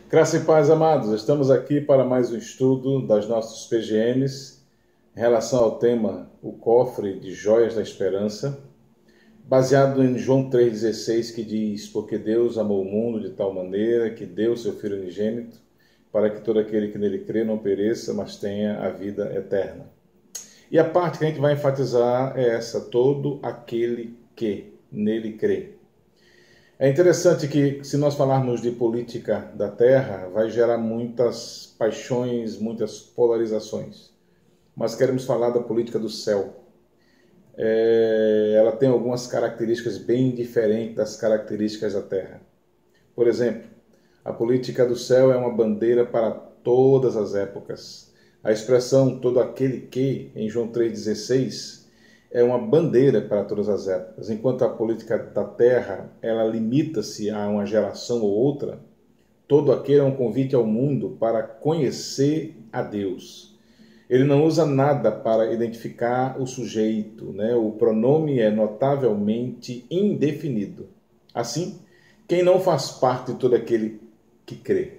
Graça e paz, amados. Estamos aqui para mais um estudo das nossas PGMs em relação ao tema O Cofre de Joias da Esperança, baseado em João 3,16, que diz: Porque Deus amou o mundo de tal maneira que deu seu Filho unigênito, para que todo aquele que nele crê não pereça, mas tenha a vida eterna. E a parte que a gente vai enfatizar é essa: todo aquele que nele crê. É interessante que, se nós falarmos de política da Terra, vai gerar muitas paixões, muitas polarizações. Mas queremos falar da política do céu. Ela tem algumas características bem diferentes das características da Terra. Por exemplo, a política do céu é uma bandeira para todas as épocas. A expressão todo aquele que, em João 3,16, é uma bandeira para todas as épocas. Enquanto a política da terra, ela limita-se a uma geração ou outra, todo aquele é um convite ao mundo para conhecer a Deus. Ele não usa nada para identificar o sujeito, né? O pronome é notavelmente indefinido. Assim, quem não faz parte de todo aquele que crê.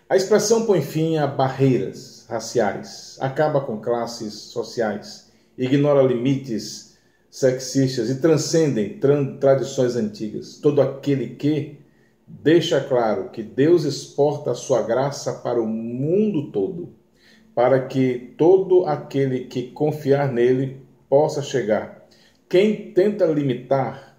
A expressão põe fim a barreiras raciais, acaba com classes sociais, ignora limites sexistas e transcendem tradições antigas. Todo aquele que deixa claro que Deus exporta a sua graça para o mundo todo, para que todo aquele que confiar nele possa chegar. Quem tenta limitar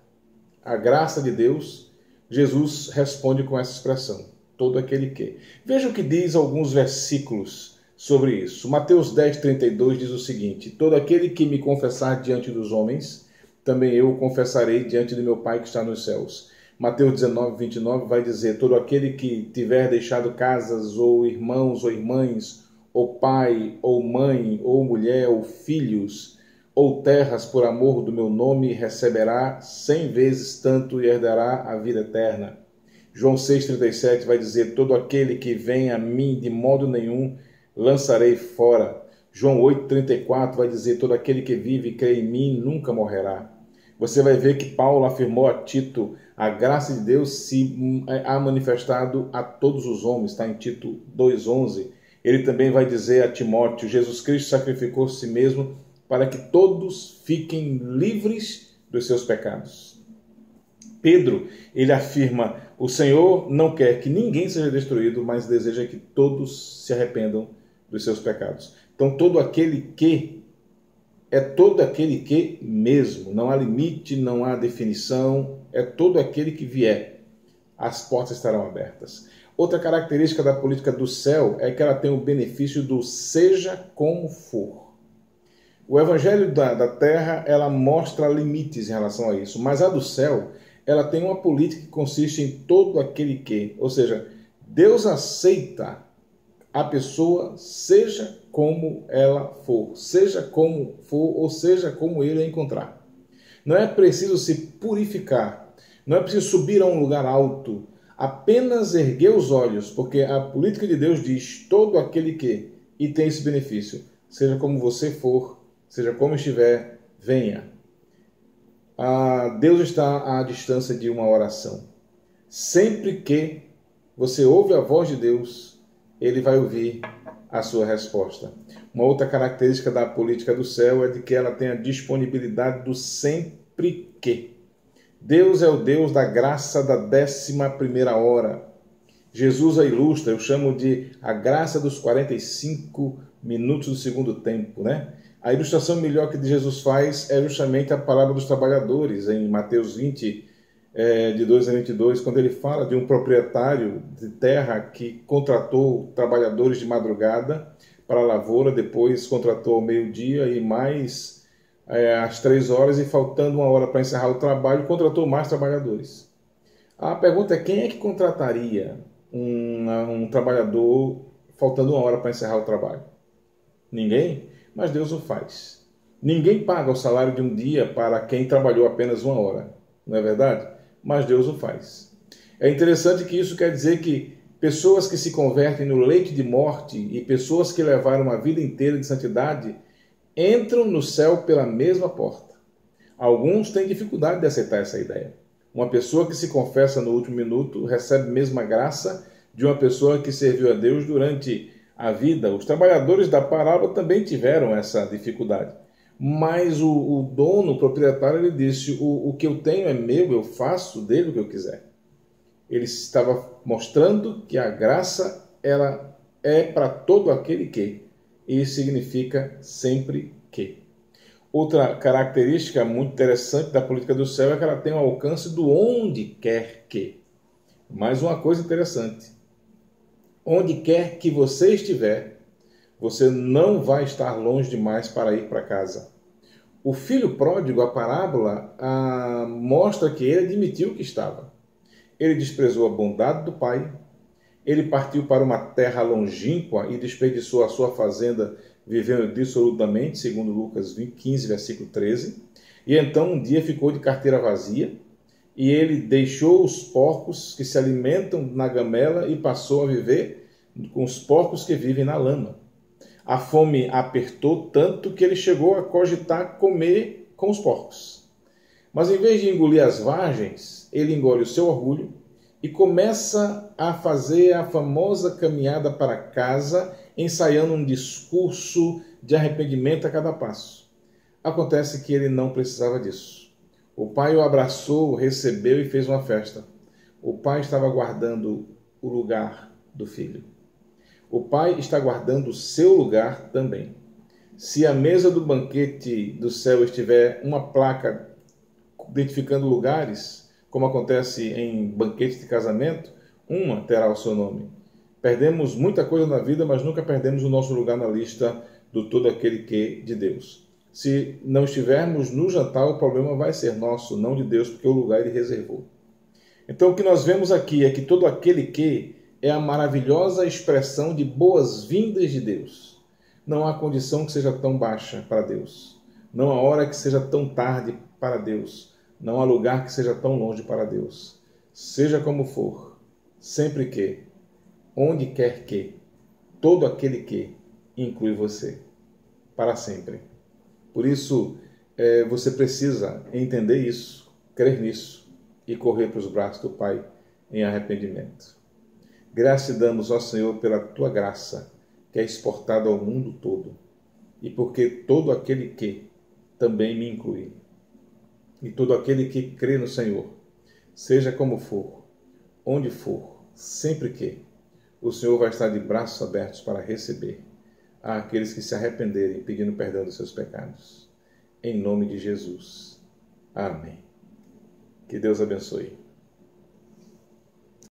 a graça de Deus, Jesus responde com essa expressão: todo aquele que. Veja o que diz alguns versículos sobre isso. Mateus 10:32 diz o seguinte: todo aquele que me confessar diante dos homens, também eu o confessarei diante de meu Pai que está nos céus. Mateus 19:29 vai dizer: todo aquele que tiver deixado casas, ou irmãos, ou irmãs, ou pai, ou mãe, ou mulher, ou filhos, ou terras por amor do meu nome, receberá 100 vezes tanto e herdará a vida eterna. João 6,37 vai dizer: todo aquele que vem a mim de modo nenhum lançarei fora. João 8,34 vai dizer: todo aquele que vive e crê em mim nunca morrerá. Você vai ver que Paulo afirmou a Tito: a graça de Deus se há manifestado a todos os homens, está em Tito 2,11. Ele também vai dizer a Timóteo: Jesus Cristo sacrificou a si mesmo para que todos fiquem livres dos seus pecados. Pedro, ele afirma: o Senhor não quer que ninguém seja destruído, mas deseja que todos se arrependam dos seus pecados. Então, todo aquele que é todo aquele que mesmo. Não há limite, não há definição. É todo aquele que vier. As portas estarão abertas. Outra característica da política do céu é que ela tem o benefício do seja como for. O evangelho da terra, ela mostra limites em relação a isso, mas a do céu, ela tem uma política que consiste em todo aquele que, ou seja, Deus aceita a pessoa seja como ela for, seja como for, ou seja como ele a encontrar. Não é preciso se purificar, não é preciso subir a um lugar alto, apenas erguer os olhos, porque a política de Deus diz todo aquele que, e tem esse benefício, seja como você for, seja como estiver, venha. Deus está à distância de uma oração. Sempre que você ouve a voz de Deus, ele vai ouvir a sua resposta. Uma outra característica da política do céu é de que ela tem a disponibilidade do sempre que. Deus é o Deus da graça da 11ª hora. Jesus a ilustra, eu chamo de a graça dos 45 minutos do segundo tempo, né? A ilustração melhor que Jesus faz é justamente a palavra dos trabalhadores, em Mateus 20, de 2 a 22, quando ele fala de um proprietário de terra que contratou trabalhadores de madrugada para a lavoura, depois contratou ao meio-dia e mais às 3 horas, e faltando 1 hora para encerrar o trabalho, contratou mais trabalhadores. A pergunta é: quem é que contrataria um trabalhador faltando 1 hora para encerrar o trabalho? Ninguém? Mas Deus o faz. Ninguém paga o salário de um dia para quem trabalhou apenas 1 hora, não é verdade? Mas Deus o faz. É interessante que isso quer dizer que pessoas que se convertem no leito de morte e pessoas que levaram uma vida inteira de santidade entram no céu pela mesma porta. Alguns têm dificuldade de aceitar essa ideia. Uma pessoa que se confessa no último minuto recebe a mesma graça de uma pessoa que serviu a Deus durante a vida. Os trabalhadores da parábola também tiveram essa dificuldade. Mas o dono, o proprietário, ele disse: o que eu tenho é meu, eu faço dele o que eu quiser. Ele estava mostrando que a graça ela é para todo aquele que. Isso significa sempre que. Outra característica muito interessante da política do céu é que ela tem um alcance do onde quer que. Mais uma coisa interessante. Onde quer que você estiver, você não vai estar longe demais para ir para casa. O filho pródigo, a parábola, mostra que ele admitiu que estava. Ele desprezou a bondade do pai, ele partiu para uma terra longínqua e desperdiçou a sua fazenda vivendo dissolutamente, segundo Lucas 15, versículo 13. E então um dia ficou de carteira vazia e ele deixou os porcos que se alimentam na gamela e passou a viver com os porcos que vivem na lama. A fome apertou tanto que ele chegou a cogitar comer com os porcos. Mas em vez de engolir as vargens, ele engole o seu orgulho e começa a fazer a famosa caminhada para casa, ensaiando um discurso de arrependimento a cada passo. Acontece que ele não precisava disso. O pai o abraçou, o recebeu e fez uma festa. O pai estava guardando o lugar do filho. O pai está guardando o seu lugar também. Se a mesa do banquete do céu estiver uma placa identificando lugares, como acontece em banquete de casamento, uma terá o seu nome. Perdemos muita coisa na vida, mas nunca perdemos o nosso lugar na lista do todo aquele que de Deus. Se não estivermos no jantar, o problema vai ser nosso, não de Deus, porque o lugar ele reservou. Então o que nós vemos aqui é que todo aquele que é a maravilhosa expressão de boas-vindas de Deus. Não há condição que seja tão baixa para Deus. Não há hora que seja tão tarde para Deus. Não há lugar que seja tão longe para Deus. Seja como for, sempre que, onde quer que, todo aquele que inclui você, para sempre. Por isso, você precisa entender isso, crer nisso e correr para os braços do Pai em arrependimento. Graça te damos, ó Senhor, pela tua graça, que é exportada ao mundo todo, e porque todo aquele que também me inclui, e todo aquele que crê no Senhor, seja como for, onde for, sempre que, o Senhor vai estar de braços abertos para receber àqueles que se arrependerem, pedindo perdão dos seus pecados. Em nome de Jesus. Amém. Que Deus abençoe.